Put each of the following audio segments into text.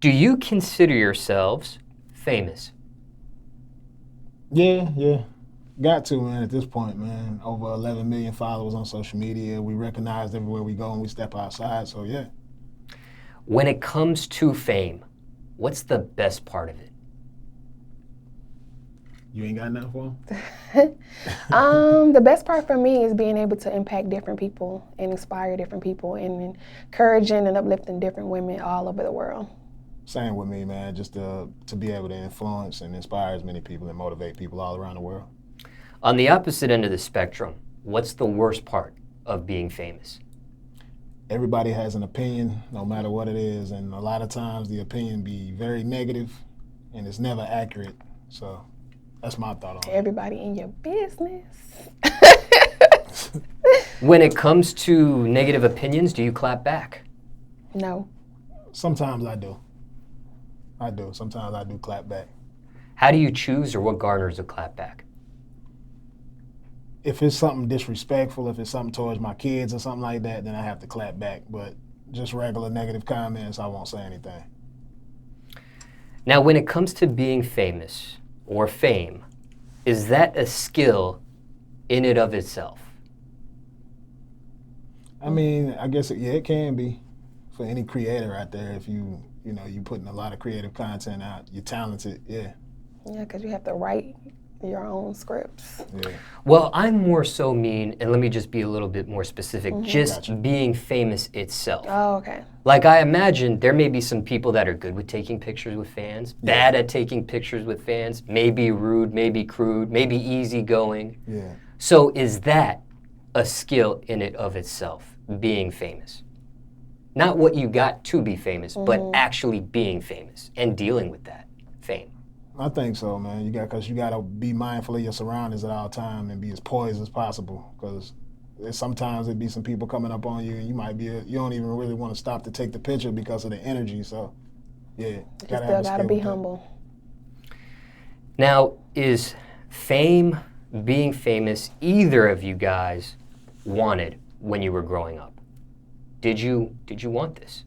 Do you consider yourselves famous? Yeah. Got to, man, at this point, man. Over 11 million followers on social media. We recognized everywhere we go and we step outside, so yeah. When it comes to fame, what's the best part of it? You ain't got nothing for The best part for me is being able to impact different people and inspire different people and encouraging and uplifting different women all over the world. Same with me, man. Just to be able to influence and inspire as many people and motivate people all around the world. On the opposite end of the spectrum, what's the worst part of being famous? Everybody has an opinion, no matter what it is, and a lot of times the opinion be very negative and it's never accurate. So that's my thought on it. Everybody in your business. When it comes to negative opinions, do you clap back? No. Sometimes I do. Sometimes I do clap back. How do you choose or what garners a clap back? If it's something disrespectful, if it's something towards my kids or something like that, then I have to clap back. But just regular negative comments, I won't say anything. Now, when it comes to being famous or fame, is that a skill in and of itself? I mean, I guess it can be for any creator out there. If you putting a lot of creative content out, you're talented, yeah. Yeah, because you have to write your own scripts. Yeah. Well, I'm more so mean, and let me just be a little bit more specific, just being famous itself. Oh, okay. Like, I imagine there may be some people that are good with taking pictures with fans, bad at taking pictures with fans, maybe rude, maybe crude, maybe easygoing. Yeah. So is that a skill in and of itself, being famous? Not what you got to be famous, but actually being famous and dealing with that fame. I think so, man. Because you got to be mindful of your surroundings at all time and be as poised as possible. Because sometimes there be some people coming up on you, and you don't even really want to stop to take the picture because of the energy. So, yeah, You still got to be humble. Now, is fame, being famous, either of you guys wanted when you were growing up? Did you want this?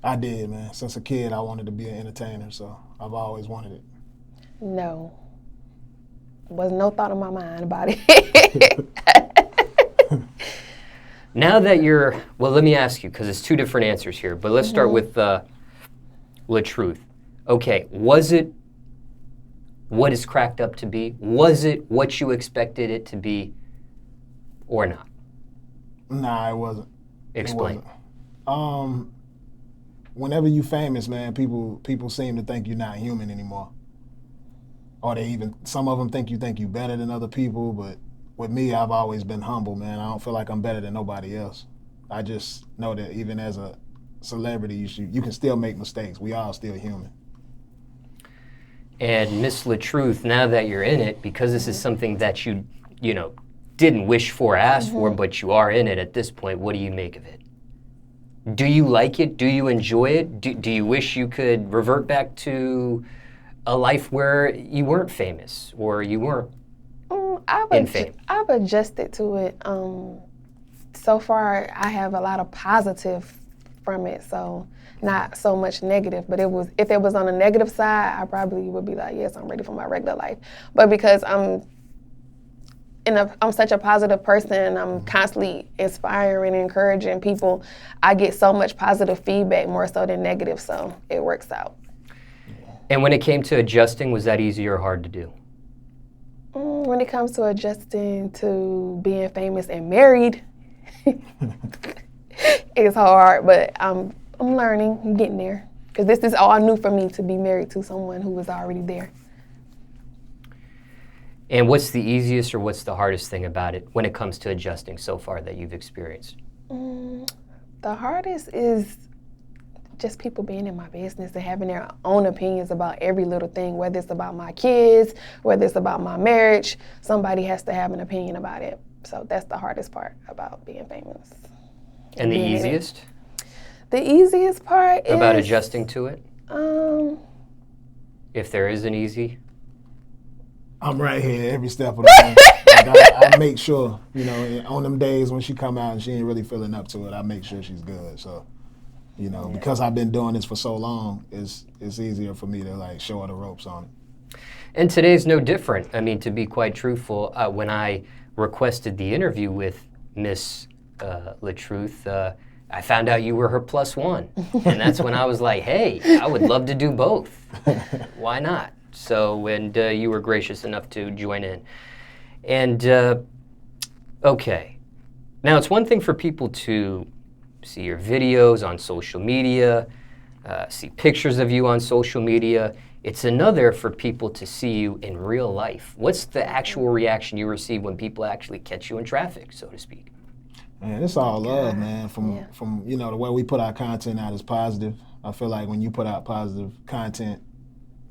I did, man. Since a kid, I wanted to be an entertainer, so I've always wanted it. No. Was no thought in my mind about it. Now that well, let me ask you, because it's two different answers here, but let's start with LaTruth. Okay, was it what it's cracked up to be? Was it what you expected it to be or not? Nah, it wasn't. Explain. It wasn't. Whenever you famous, man, people seem to think you're not human anymore. Or some of them think you better than other people, but with me, I've always been humble, man. I don't feel like I'm better than nobody else. I just know that even as a celebrity, you can still make mistakes. We all still human. And Miss LaTruth, now that you're in it, because this is something that you didn't wish for, ask for, but you are in it at this point, what do you make of it? Do you like it? Do you enjoy it? Do you wish you could revert back to a life where you weren't famous or you weren't in fame? I've adjusted to it. So far, I have a lot of positive from it, so not so much negative. But if it was on the negative side, I probably would be like, yes, I'm ready for my regular life. But because I'm such a positive person, I'm constantly inspiring and encouraging people, I get so much positive feedback more so than negative, so it works out. And when it came to adjusting, was that easy or hard to do? When it comes to adjusting to being famous and married, it's hard, but I'm learning, I'm getting there. Because this is all new for me, to be married to someone who was already there. And what's the easiest or what's the hardest thing about it when it comes to adjusting so far that you've experienced? The hardest is just people being in my business and having their own opinions about every little thing, whether it's about my kids, whether it's about my marriage. Somebody has to have an opinion about it. So that's the hardest part about being famous. And the easiest? The easiest part is... About adjusting to it? If there is an easy? I'm right here every step of the way. Like I make sure, on them days when she come out and she ain't really feeling up to it, I make sure she's good. So You know, because I've been doing this for so long, it's easier for me to like show her the ropes on it. And today's no different. I mean, to be quite truthful, when I requested the interview with Miss LaTruth, I found out you were her +1. And that's when I was like, hey, I would love to do both. Why not? So, and you were gracious enough to join in. And, okay. Now, it's one thing for people to see your videos on social media, see pictures of you on social media. It's another for people to see you in real life. What's the actual reaction you receive when people actually catch you in traffic, so to speak? Man, it's all love, man. From you know, the way we put our content out is positive. I feel like when you put out positive content,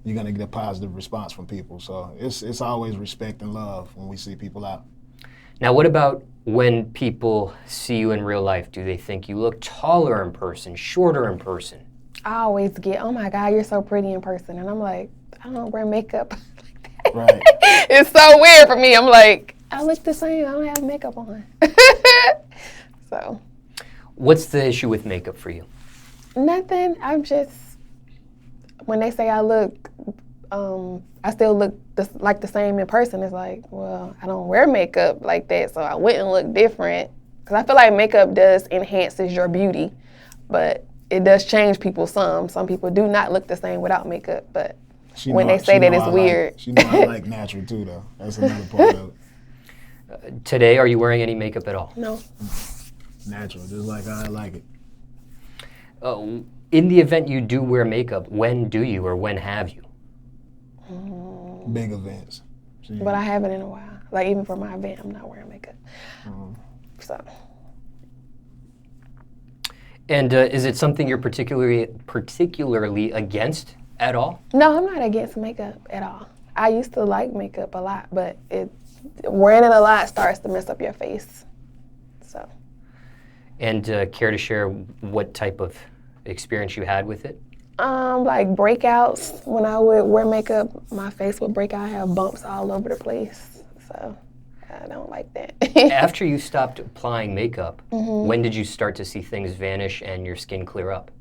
you're gonna get a positive response from people. So it's always respect and love when we see people out. Now, what about when people see you in real life? Do they think you look taller in person, shorter in person? I always get, oh my God, you're so pretty in person. And I'm like, I don't wear makeup like that. Right. It's so weird for me. I'm like, I look the same. I don't have makeup on. So. What's the issue with makeup for you? Nothing. I'm just, when they say I look, I still look like the same in person. It's like, well, I don't wear makeup like that, so I wouldn't look different. Because I feel like makeup does enhances your beauty, but it does change people some. Some people do not look the same without makeup, but when they say that it's weird. She know I like natural too, though. That's another part of it. Today, are you wearing any makeup at all? No. Natural, just like I like it. In the event you do wear makeup, when do you or when have you? Big events. But I haven't in a while. Like even for my event, I'm not wearing makeup. So. And is it something you're particularly against at all? No, I'm not against makeup at all. I used to like makeup a lot, but wearing it a lot starts to mess up your face. So. And care to share what type of experience you had with it? Like breakouts. When I would wear makeup, my face would break out. I have bumps all over the place. So I don't like that. After you stopped applying makeup, when did you start to see things vanish and your skin clear up?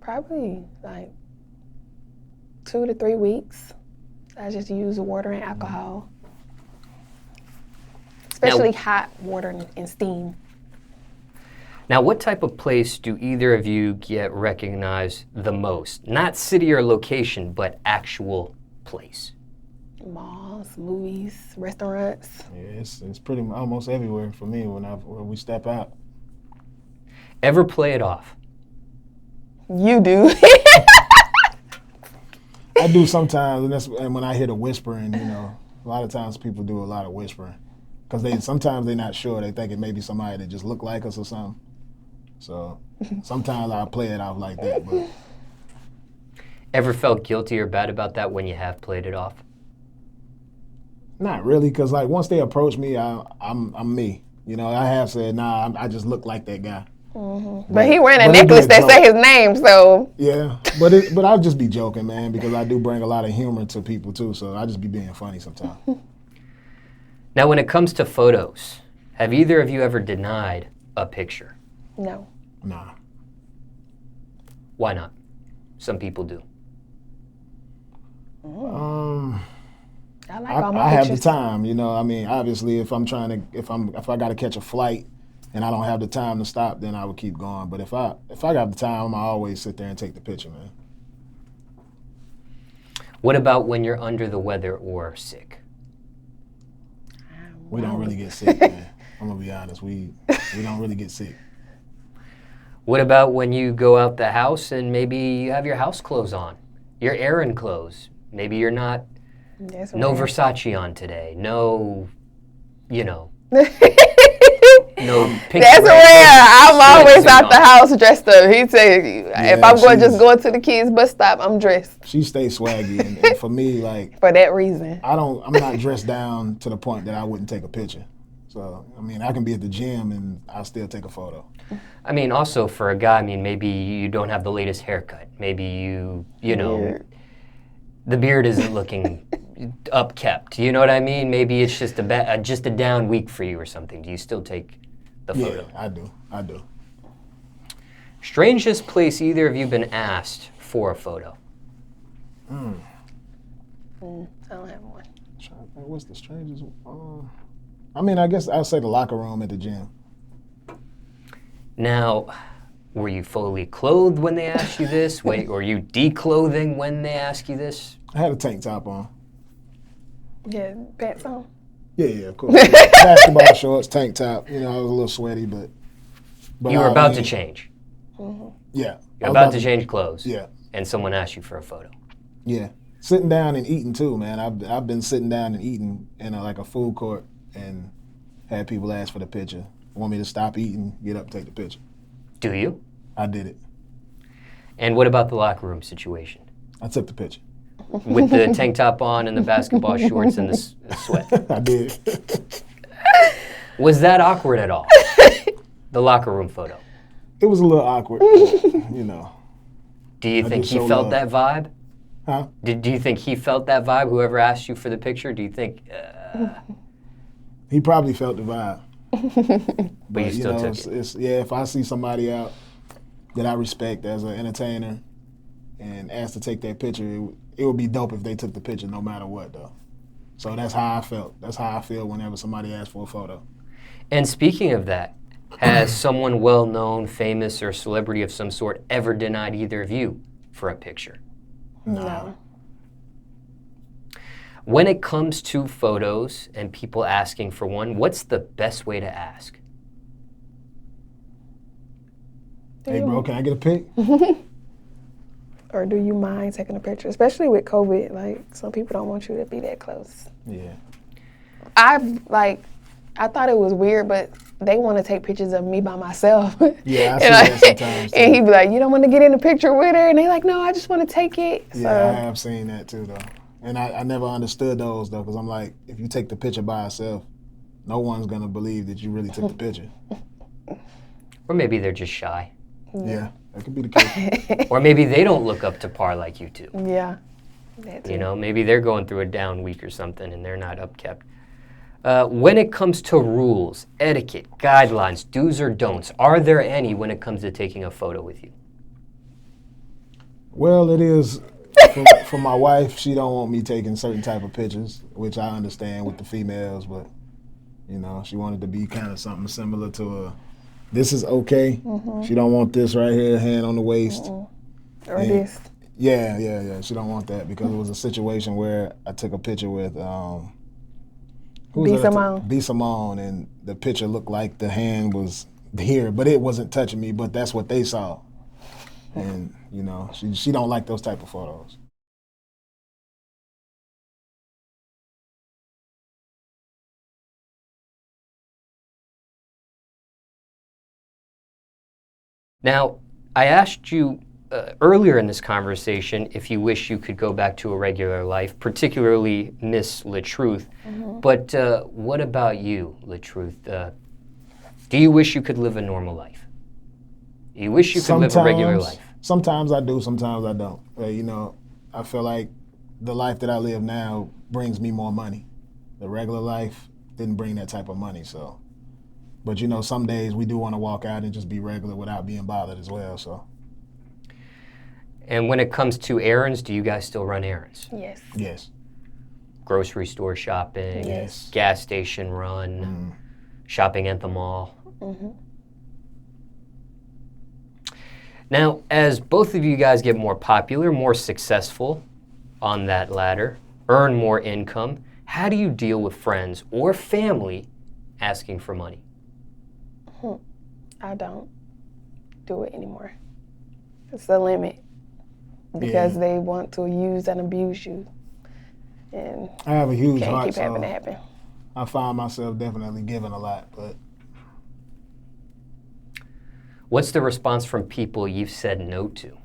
Probably like 2 to 3 weeks. I just use water and alcohol. Especially hot water and steam. Now, what type of place do either of you get recognized the most? Not city or location, but actual place. Malls, movies, restaurants. Yeah, it's pretty almost everywhere for me when we step out. Ever play it off? You do. I do sometimes, and when I hear the whispering, you know, a lot of times people do a lot of whispering. Because sometimes they're not sure. They think it may be somebody that just look like us or something. So sometimes I'll play it off like that. But ever felt guilty or bad about that when you have played it off? Not really, because like once they approach me, I'm me. You know, I have said, nah, I just look like that guy. But he wearing a necklace that say his name, so. Yeah, but I'll just be joking, man, because I do bring a lot of humor to people too. So I just be being funny sometimes. Now, when it comes to photos, have either of you ever denied a picture? No. Nah. Why not? Some people do. I like all my I have pictures. the time, you know. I mean, obviously, if I got to catch a flight and I don't have the time to stop, then I would keep going. But if I got the time, I always sit there and take the picture, man. What about when you're under the weather or sick? We don't really get sick, man. I'm gonna be honest. We don't really get sick. What about when you go out the house and maybe you have your house clothes on, your errand clothes? Maybe you're not, no Versace on today, no, you know, no pink. That's rare. I'm always out the house dressed up. He say, if I'm just going to the kids' bus stop, I'm dressed. She stays swaggy, and for me, like for that reason, I'm not dressed down to the point that I wouldn't take a picture. So I mean, I can be at the gym and I'll still take a photo. I mean, also for a guy, I mean, maybe you don't have the latest haircut. Maybe you know, the beard isn't looking upkept. You know what I mean? Maybe it's just a down week for you or something. Do you still take the photo? Yeah, I do. Strangest place either of you been asked for a photo? I don't have one. What's the strangest? I mean, I guess I'll say the locker room at the gym. Now, were you fully clothed when they asked you this? Wait, were you declothing when they asked you this? I had a tank top on. Yeah, pants on. Yeah, of course. Basketball shorts, tank top. You know, I was a little sweaty, but You were about to change. Yeah. You're about to change clothes. Yeah. And someone asked you for a photo. Yeah. Sitting down and eating too, man. I've been sitting down and eating in like a food court and had people ask for the picture. Want me to stop eating, get up, take the picture. Do you? I did it. And what about the locker room situation? I took the picture. With the tank top on and the basketball shorts and the sweat. I did. Was that awkward at all? The locker room photo. It was a little awkward, you know. Do you think he felt that vibe? Huh? Do you think he felt that vibe, whoever asked you for the picture? Do you think... He probably felt the vibe. But you still took it. Yeah, if I see somebody out that I respect as an entertainer and asked to take that picture, it would be dope if they took the picture no matter what, though. So that's how I felt. That's how I feel whenever somebody asks for a photo. And speaking of that, has someone well-known, famous, or celebrity of some sort ever denied either of you for a picture? No. When it comes to photos and people asking for one, what's the best way to ask? Hey, bro, can I get a pic? Or do you mind taking a picture? Especially with COVID, like, some people don't want you to be that close. Yeah. I thought it was weird, but they want to take pictures of me by myself. Yeah, I see that sometimes, too. And he'd be like, you don't want to get in a picture with her? And they like, no, I just want to take it. Yeah, I have seen that too, though. And I never understood those, though, because I'm like, if you take the picture by yourself, no one's going to believe that you really took the picture. Or maybe they're just shy. Yeah, that could be the case. Or maybe they don't look up to par like you do. Yeah. That too. You know, maybe they're going through a down week or something and they're not upkept. When it comes to rules, etiquette, guidelines, do's or don'ts, are there any when it comes to taking a photo with you? Well, it is, for my wife, she don't want me taking certain type of pictures, which I understand with the females, but, you know, she wanted to be kind of something similar to this is okay. She don't want this right here, hand on the waist. Or this. Yeah. She don't want that because it was a situation where I took a picture with B. Simone, and the picture looked like the hand was here, but it wasn't touching me, but that's what they saw. And, you know, she don't like those type of photos. Now, I asked you earlier in this conversation if you wish you could go back to a regular life, particularly Miss LaTruth. But what about you, LaTruth? Do you wish you could live a normal life? Do you wish you could live a regular life? Sometimes I do, sometimes I don't. You know, I feel like the life that I live now brings me more money. The regular life didn't bring that type of money, so. But, you know, some days we do want to walk out and just be regular without being bothered as well, so. And when it comes to errands, do you guys still run errands? Yes. Yes. Grocery store shopping, Yes. gas station run, shopping at the mall. Now, as both of you guys get more popular, more successful on that ladder, earn more income, how do you deal with friends or family asking for money? I don't do it anymore. It's the limit because they want to use and abuse you. And I have a huge can't heart, keep having so it happen. I find myself definitely giving a lot, but. What's the response from people you've said no to?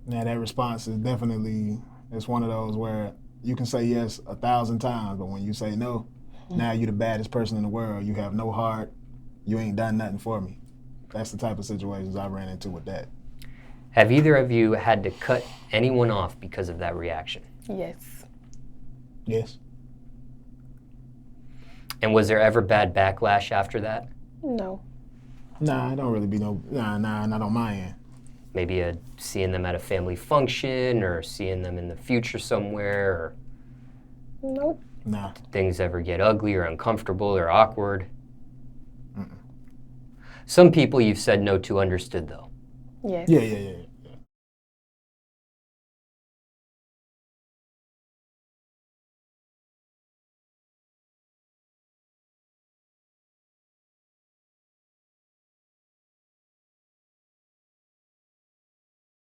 Now that response is definitely, it's one of those where you can say yes 1,000 times, but when you say no, now you're the baddest person in the world. You have no heart. You ain't done nothing for me. That's the type of situations I ran into with that. Have either of you had to cut anyone off because of that reaction? Yes. Yes. And was there ever bad backlash after that? No. Nah, it don't really be no. Nah, not on my end. Maybe seeing them at a family function or seeing them in the future somewhere, or Nope. Nah. things ever get ugly or uncomfortable or awkward? Some people you've said no to understood though. Yes. Yeah.